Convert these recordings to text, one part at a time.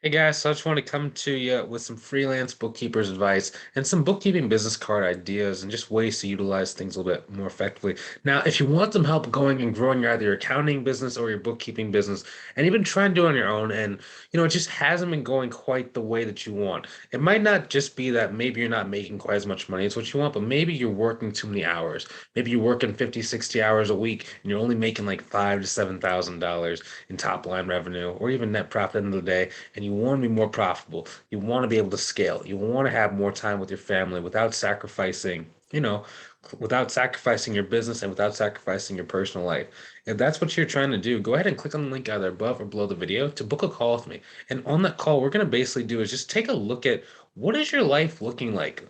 Hey guys, so I just want to come to you with some freelance bookkeepers advice and some bookkeeping business card ideas and just ways to utilize things a little bit more effectively. Now, if you want some help going and growing either your accounting business or your bookkeeping business, and even try and do it on your own, and it just hasn't been going quite the way that you want. It might not just be that maybe you're not making quite as much money as what you want, but maybe you're working too many hours. Maybe you're working 50, 60 hours a week and you're only making like five to $7,000 in top line revenue or even net profit at the end of the day, and you want to be more profitable. You want to be able to scale. You want to have more time with your family without sacrificing your business and without sacrificing your personal life. If that's what you're trying to do, go ahead and click on the link either above or below the video to book a call with me. And on that call, we're going to basically do is just take a look at what is your life looking like?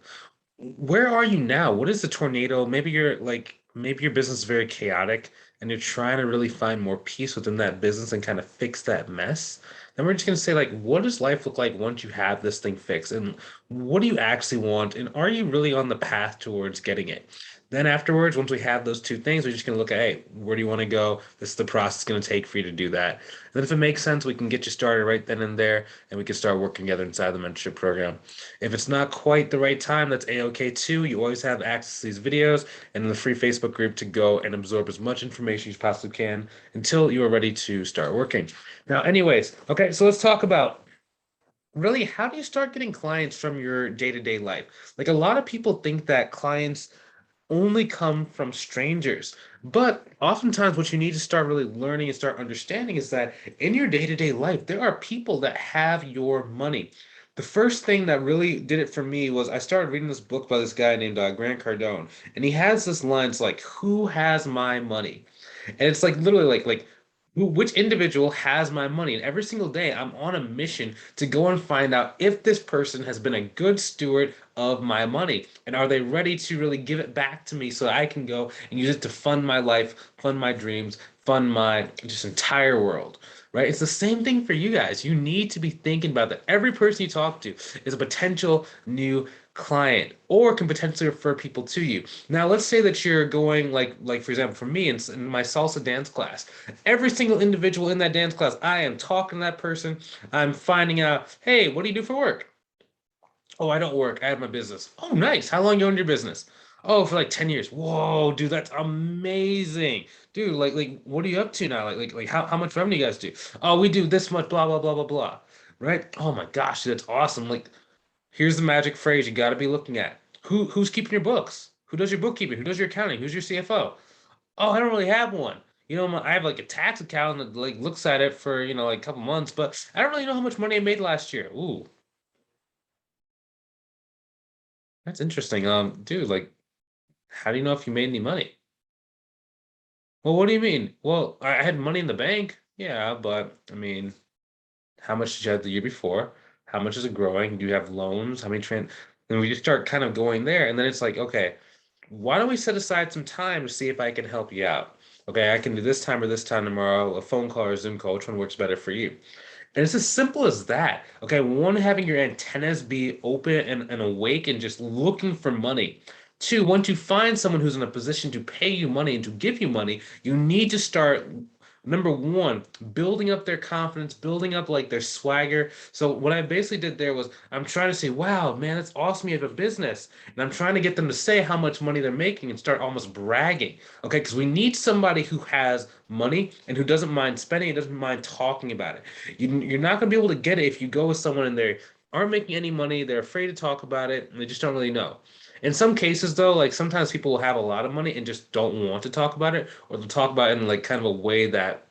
Where are you now? What is the tornado? Maybe your business is very chaotic and you're trying to really find more peace within that business and kind of fix that mess. Then we're just gonna say like, what does life look like once you have this thing fixed? And what do you actually want? And are you really on the path towards getting it? Then afterwards, once we have those two things, we're just gonna look at, hey, where do you want to go? This is the process it's gonna take for you to do that. And then if it makes sense, we can get you started right then and there, and we can start working together inside the mentorship program. If it's not quite the right time, that's a-okay too. You always have access to these videos and in the free Facebook group to go and absorb as much information as you possibly can until you are ready to start working. Now, anyways, okay, so let's talk about really how do you start getting clients from your day-to-day life? Like a lot of people think that clients only come from strangers. But oftentimes, what you need to start really learning and start understanding is that in your day-to-day life, there are people that have your money. The first thing that really did it for me was I started reading this book by this guy named Grant Cardone, and he has this line, it's like, "Who has my money?" And it's like literally which individual has my money? And every single day, I'm on a mission to go and find out if this person has been a good steward of my money. And are they ready to really give it back to me so I can go and use it to fund my life, fund my dreams, fund my just entire world? Right? It's the same thing for you guys. You need to be thinking about that. Every person you talk to is a potential new client or can potentially refer people to you. Now, let's say that you're going like for example, for me in my salsa dance class, every single individual in that dance class, I am talking to that person. I'm finding out, hey, what do you do for work? Oh, I don't work. I have my business. Oh, nice. How long you owned your business? Oh, for like 10 years. Whoa, dude, that's amazing. Dude, what are you up to now? Like how much revenue you guys do? Oh, we do this much, blah, blah, blah, blah, blah. Right? Oh my gosh, dude, that's awesome. Like, here's the magic phrase you got to be looking at. Who's keeping your books? Who does your bookkeeping? Who does your accounting? Who's your CFO? Oh, I don't really have one. I have like a tax account that like looks at it for, like a couple months, but I don't really know how much money I made last year. Ooh, that's interesting. Dude, like, how do you know if you made any money? Well, what do you mean? Well, I had money in the bank. Yeah, but I mean, how much did you have the year before? How much is it growing? Do you have loans? How many trans? And we just start kind of going there, and then it's like, okay, why don't we set aside some time to see if I can help you out? Okay, I can do this time or this time tomorrow, a phone call or a Zoom call, which one works better for you? And it's as simple as that. Okay, one, having your antennas be open and awake and just looking for money. Two, once you find someone who's in a position to pay you money and to give you money, you need to start, number one, building up their confidence, building up like their swagger. So what I basically did there was I'm trying to say, wow, man, that's awesome. You have a business. And I'm trying to get them to say how much money they're making and start almost bragging. Okay, because we need somebody who has money and who doesn't mind spending and doesn't mind talking about it. You're not going to be able to get it if you go with someone and they aren't making any money, they're afraid to talk about it, and they just don't really know. In some cases, though, like sometimes people will have a lot of money and just don't want to talk about it, or they'll talk about it in like kind of a way that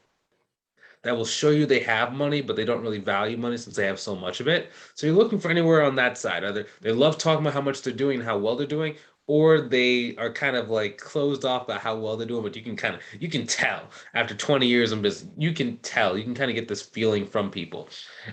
will show you they have money, but they don't really value money since they have so much of it. So you're looking for anywhere on that side. Either they love talking about how much they're doing and how well they're doing, or they are kind of like closed off about how well they're doing, but you can tell after 20 years in business, you can tell, you can kind of get this feeling from people.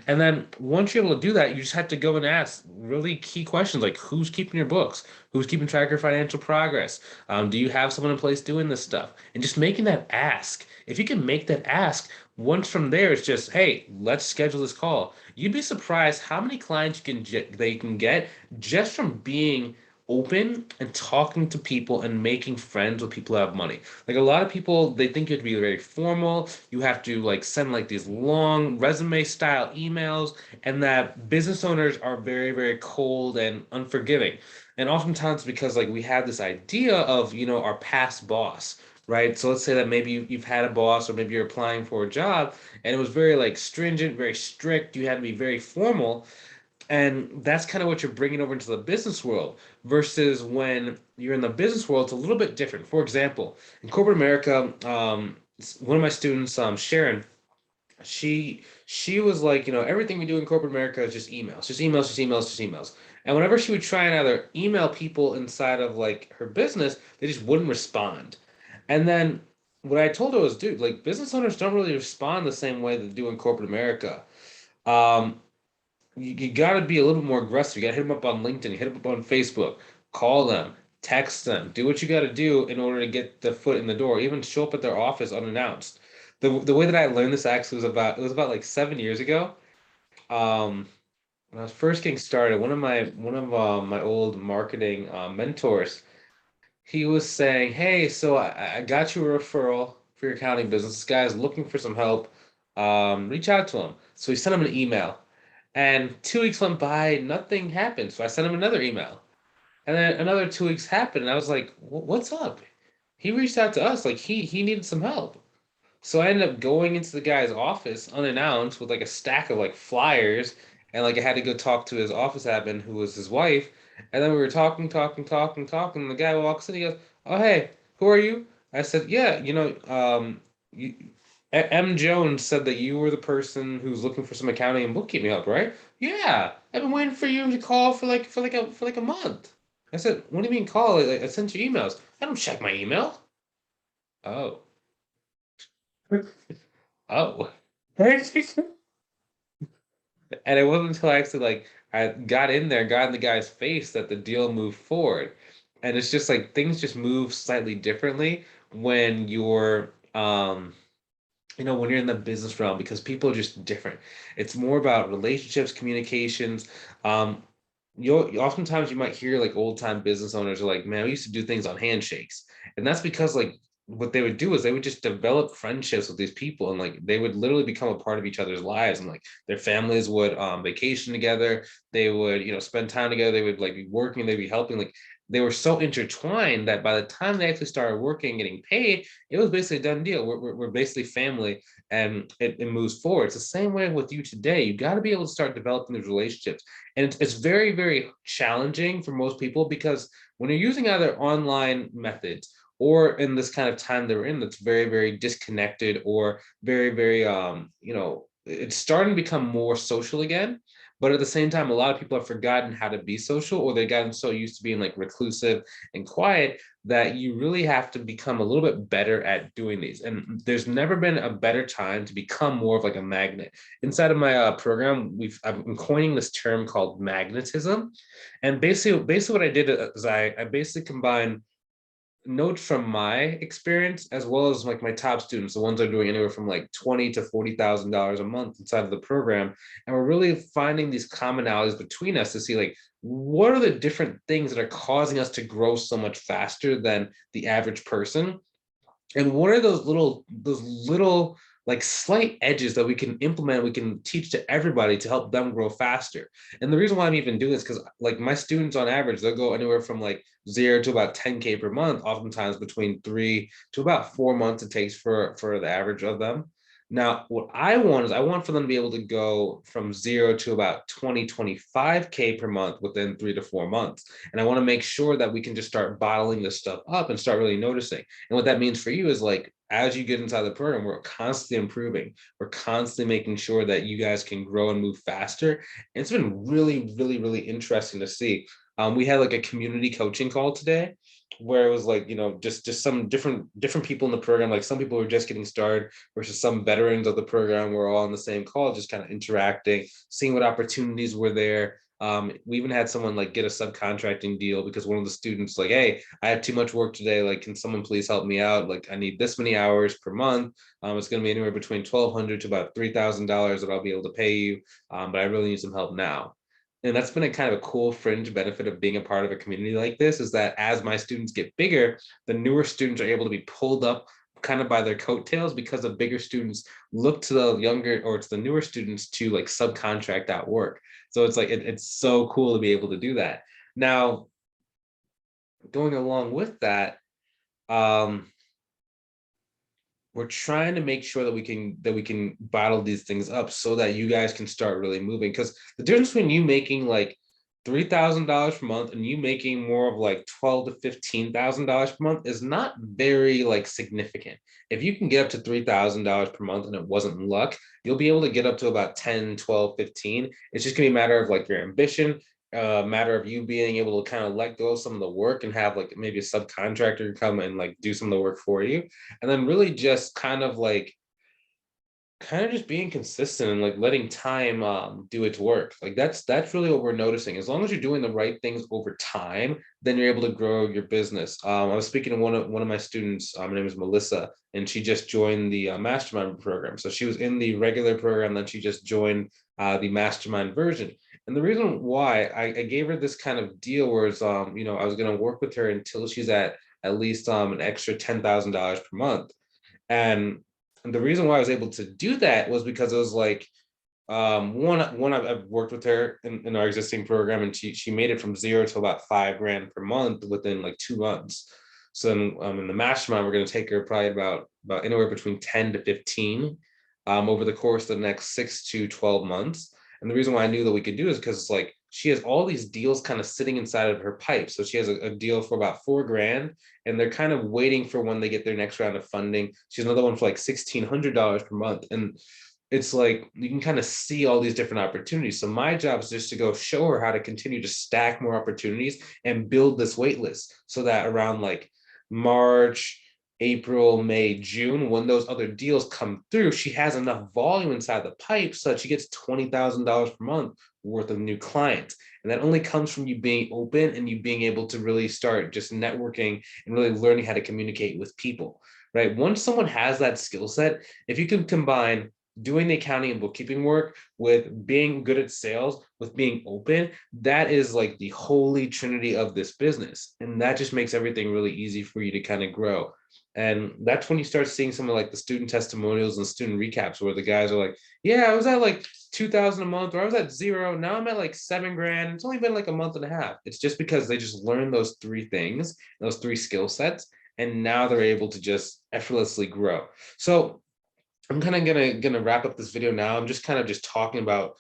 And then once you're able to do that, you just have to go and ask really key questions like who's keeping your books? Who's keeping track of your financial progress? Do you have someone in place doing this stuff? And just making that ask. If you can make that ask, once from there, it's just, hey, let's schedule this call. You'd be surprised how many clients they can get just from being open and talking to people and making friends with people who have money. Like a lot of people, they think you have to be very formal. You have to like send like these long resume style emails, and that business owners are very, very cold and unforgiving. And oftentimes because like we have this idea of, our past boss, right? So let's say that maybe you've had a boss or maybe you're applying for a job and it was very like stringent, very strict. You had to be very formal, and that's kind of what you're bringing over into the business world versus when you're in the business world, it's a little bit different. For example, in corporate America, one of my students, Sharon, she was like, everything we do in corporate America is just emails, just emails, just emails, just emails. And whenever she would try and either email people inside of like her business, they just wouldn't respond. And then what I told her was, dude, like business owners don't really respond the same way they do in corporate America. Um, you got to be a little bit more aggressive. You got to hit them up on LinkedIn, hit them up on Facebook, call them, text them, do what you got to do in order to get the foot in the door. Even show up at their office unannounced. The way that I learned this actually was about like 7 years ago. Um, when I was first getting started, one of my old marketing mentors, he was saying, "Hey, so I got you a referral for your accounting business. This guy's looking for some help. Reach out to him." So he sent him an email. And 2 weeks went by, nothing happened. So I sent him another email. And then another 2 weeks happened, and I was like, What's up?" He reached out to us, like he needed some help. So I ended up going into the guy's office unannounced with like a stack of like flyers, and like I had to go talk to his office admin, who was his wife. And then we were talking, talking, talking, talking. And the guy walks in, he goes, "Oh, hey, who are you?" I said, "Yeah, you, M. Jones said that you were the person who's looking for some accounting and bookkeeping help, right?" "Yeah, I've been waiting for you to call for like a month." I said, "What do you mean call? I sent you emails." "I don't check my email." "Oh, oh." And it wasn't until I actually like I got in there, got in the guy's face that the deal moved forward. And it's just like things just move slightly differently when when you're in the business realm because people are just different. It's more about relationships, communications. Um, oftentimes you might hear like old time business owners are like, "Man, we used to do things on handshakes," and that's because like what they would do is they would just develop friendships with these people, and like they would literally become a part of each other's lives, and like their families would vacation together. They would spend time together. They would like be working. They'd be helping. Like they were so intertwined that by the time they actually started working, getting paid, it was basically a done deal. We're basically family, and it moves forward. It's the same way with you today. You got to be able to start developing these relationships, and it's very, very challenging for most people because when you're using either online methods or in this kind of time that we're in, that's very, very disconnected or very, very, it's starting to become more social again. But at the same time, a lot of people have forgotten how to be social, or they've gotten so used to being like reclusive and quiet that you really have to become a little bit better at doing these. And there's never been a better time to become more of like a magnet. Inside of my program, I'm coining this term called magnetism. And basically what I did is I basically combined notes from my experience as well as like my top students, the ones that are doing anywhere from like 20 to $40,000 a month inside of the program. And we're really finding these commonalities between us to see like what are the different things that are causing us to grow so much faster than the average person, and what are those little like slight edges that we can implement, we can teach to everybody to help them grow faster. And the reason why I'm even doing this, because like my students on average, they'll go anywhere from like 0 to about 10K per month, oftentimes between 3 to about 4 months it takes for the average of them. Now, what I want is I want for them to be able to go from 0 to about 20, 25K per month within 3 to 4 months. And I want to make sure that we can just start bottling this stuff up and start really noticing. And what that means for you is like, as you get inside the program, we're constantly improving. We're constantly making sure that you guys can grow and move faster. And it's been really, really, really interesting to see. We had like a community coaching call today where it was like, just some different people in the program. Like some people were just getting started versus some veterans of the program were all on the same call, just kind of interacting, seeing what opportunities were there. We even had someone like get a subcontracting deal because one of the students like, "Hey, I have too much work today. Like, can someone please help me out? Like, I need this many hours per month. It's going to be anywhere between 1,200 to about $3,000 that I'll be able to pay you. But I really need some help now." And that's been a kind of a cool fringe benefit of being a part of a community like this, is that as my students get bigger, the newer students are able to be pulled up kind of by their coattails, because the bigger students look to the younger or to the newer students to like subcontract out work. So it's like it's so cool to be able to do that. Now, going along with that, um, we're trying to make sure that we can bottle these things up so that you guys can start really moving. Because the difference between you making like $3,000 per month and you making more of like $12,000 to $15,000 per month is not very like significant. If you can get up to $3,000 per month and it wasn't luck, you'll be able to get up to about 10, 12, 15. It's just gonna be a matter of like your ambition, matter of you being able to kind of let go of some of the work and have like maybe a subcontractor come and like do some of the work for you. And then really just kind of just being consistent and like letting time do its work. Like that's really what we're noticing. As long as you're doing the right things over time, then you're able to grow your business. I was speaking to one of my students. Her name is Melissa, and she just joined the mastermind program. So she was in the regular program, then she just joined the mastermind version. And the reason why I gave her this kind of deal was, I was going to work with her until she's at least an extra $10,000 per month. And the reason why I was able to do that was because it was like, one I've worked with her in our existing program, and she made it from zero to about 5 grand per month within like 2 months. So then, in the mastermind, we're going to take her probably about anywhere between 10 to 15 over the course of the next 6 to 12 months. And the reason why I knew that we could do is because it's like she has all these deals kind of sitting inside of her pipe. So she has a deal for about 4 grand, and they're kind of waiting for when they get their next round of funding. She has another one for like $1,600 per month. And it's like you can kind of see all these different opportunities. So my job is just to go show her how to continue to stack more opportunities and build this wait list, so that around like March, April, May, June, when those other deals come through, she has enough volume inside the pipe so that she gets $20,000 per month worth of new clients. And that only comes from you being open and you being able to really start just networking and really learning how to communicate with people, right? Once someone has that skill set, if you can combine doing the accounting and bookkeeping work with being good at sales, with being open, that is like the holy trinity of this business. And that just makes everything really easy for you to kind of grow. And that's when you start seeing some of like the student testimonials and student recaps where the guys are like, yeah, I was at like 2,000 a month, or I was at zero. Now I'm at like 7 grand. It's only been like a month and a half. It's just because they just learned those three things, those three skill sets, and now they're able to just effortlessly grow. So I'm kind of gonna wrap up this video now. I'm just kind of just talking about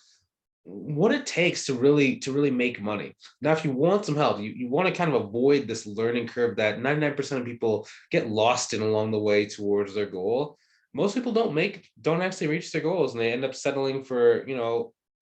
what it takes to really make money. Now, if you want some help, you want to kind of avoid this learning curve that 99% of people get lost in along the way towards their goal. Most people don't actually reach their goals, and they end up settling for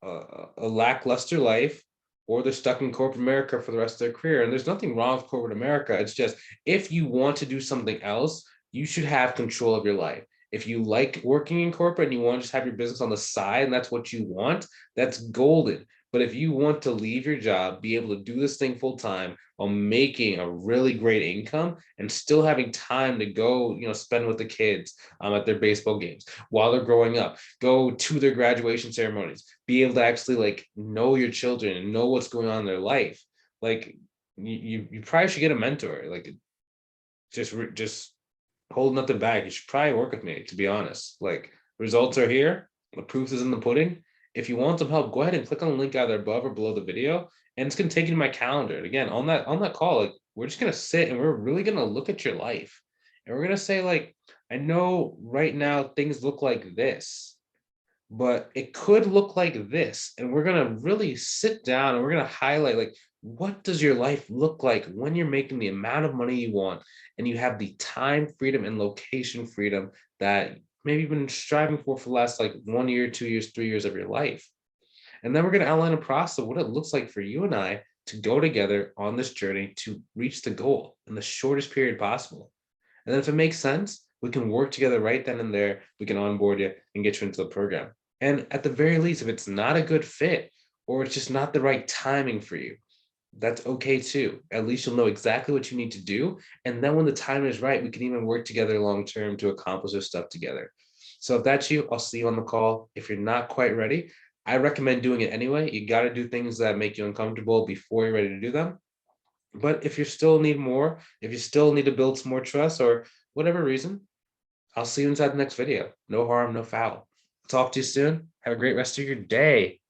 a lackluster life, or they're stuck in corporate America for the rest of their career. And there's nothing wrong with corporate America. It's just, if you want to do something else, you should have control of your life. If you like working in corporate and you want to just have your business on the side and that's what you want, that's golden. But if you want to leave your job, be able to do this thing full time while making a really great income and still having time to go, spend with the kids at their baseball games while they're growing up, go to their graduation ceremonies, be able to actually like know your children and know what's going on in their life, like you probably should get a mentor. Like just hold nothing back. You should probably work with me, to be honest. Like, results are here. The proof is in the pudding. If you want some help, go ahead and click on the link either above or below the video, and it's gonna take you to my calendar. And again, on that call, like, we're just gonna sit and we're really gonna look at your life. And we're gonna say, like, I know right now things look like this, but it could look like this. And we're going to really sit down and we're going to highlight, like, what does your life look like when you're making the amount of money you want and you have the time freedom and location freedom that maybe you've been striving for the last like 1 year, 2 years, 3 years of your life. And then we're going to outline a process of what it looks like for you and I to go together on this journey to reach the goal in the shortest period possible. And then if it makes sense, we can work together right then and there. We can onboard you and get you into the program. And at the very least, if it's not a good fit or it's just not the right timing for you, that's okay too. At least you'll know exactly what you need to do. And then when the time is right, we can even work together long term to accomplish this stuff together. So if that's you, I'll see you on the call. If you're not quite ready, I recommend doing it anyway. You got to do things that make you uncomfortable before you're ready to do them. But if you still need more, if you still need to build some more trust or whatever reason, I'll see you inside the next video. No harm, no foul. Talk to you soon. Have a great rest of your day.